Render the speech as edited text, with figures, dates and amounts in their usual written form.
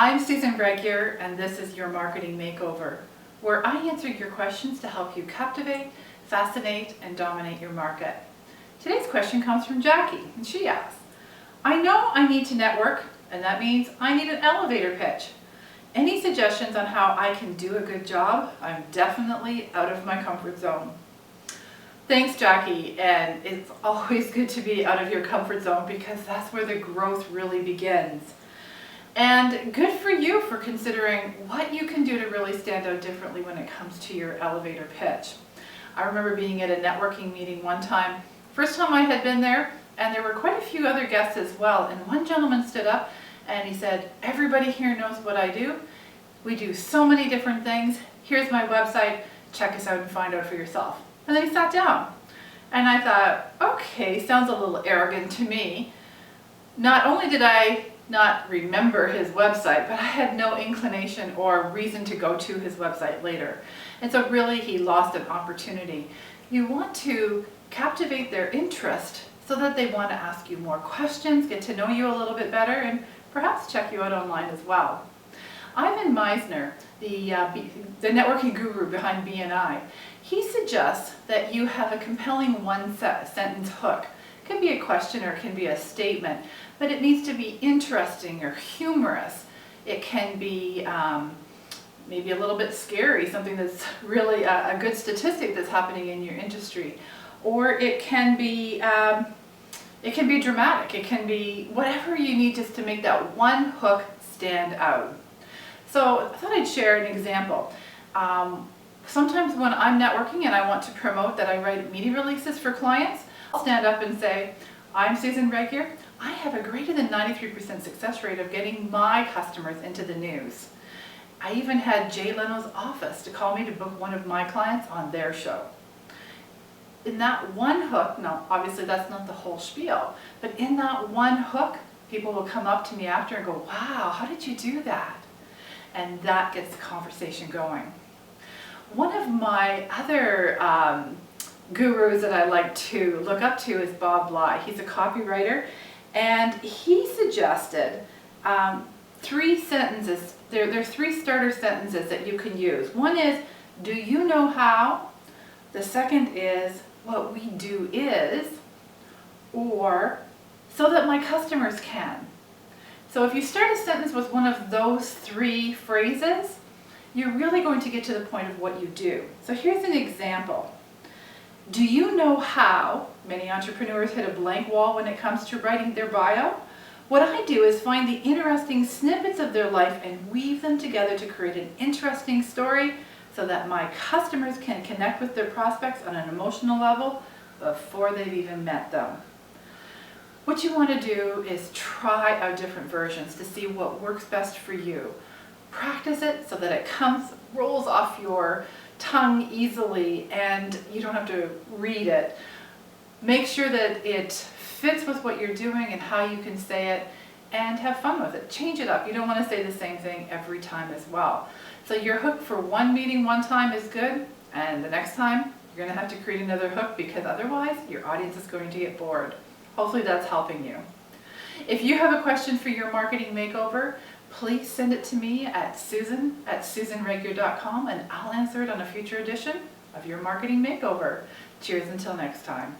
I'm Susan Regular, and this is your Marketing Makeover, where I answer your questions to help you captivate, fascinate, and dominate your market. Today's question comes from Jackie, and she asks, I know I need to network, and that means I need an elevator pitch. Any suggestions on how I can do a good job? I'm definitely out of my comfort zone. Thanks, Jackie, and it's always good to be out of your comfort zone because that's where the growth really begins. And good for you for considering what you can do to really stand out differently when it comes to your elevator pitch. I remember being at a networking meeting one time, first time I had been there, and there were quite a few other guests as well, and one gentleman stood up and he said, everybody here knows what I do. We do so many different things. Here's my website. Check us out and find out for yourself. And then he sat down. And I thought, okay, sounds a little arrogant to me. Not only did I not remember his website, but I had no inclination or reason to go to his website later. And so really he lost an opportunity. You want to captivate their interest so that they want to ask you more questions, get to know you a little bit better, and perhaps check you out online as well. Ivan Meisner, the networking guru behind BNI, he suggests that you have a compelling one-sentence hook. It can be a question or it can be a statement, but it needs to be interesting or humorous. It can be maybe a little bit scary, something that's really a good statistic that's happening in your industry. Or it can be dramatic. It can be whatever you need just to make that one hook stand out. So I thought I'd share an example. Sometimes when I'm networking and I want to promote that I write media releases for clients, I'll stand up and say, I'm Susan Regular. I have a greater than 93% success rate of getting my customers into the news. I even had Jay Leno's office to call me to book one of my clients on their show. In that one hook, now obviously that's not the whole spiel, but in that one hook, people will come up to me after and go, wow, how did you do that? And that gets the conversation going. One of my other gurus that I like to look up to is Bob Bly. He's a copywriter, and he suggested 3 sentences. There are 3 starter sentences that you can use. One is, do you know how? The second is, what we do is, or so that my customers can. So if you start a sentence with one of those 3 phrases, you're really going to get to the point of what you do. So here's an example. Do you know how? Many entrepreneurs hit a blank wall when it comes to writing their bio. What I do is find the interesting snippets of their life and weave them together to create an interesting story so that my customers can connect with their prospects on an emotional level before they've even met them. What you want to do is try out different versions to see what works best for you. Practice it so that it rolls off your tongue easily and you don't have to read it. Make sure that it fits with what you're doing and how you can say it, and have fun with it. Change it up. You don't want to say the same thing every time as well. So your hook for one meeting one time is good, and the next time you're going to have to create another hook because otherwise your audience is going to get bored. Hopefully that's helping you. If you have a question for your marketing makeover, please send it to me at susan@susanregular.com, and I'll answer it on a future edition of your marketing makeover. Cheers until next time.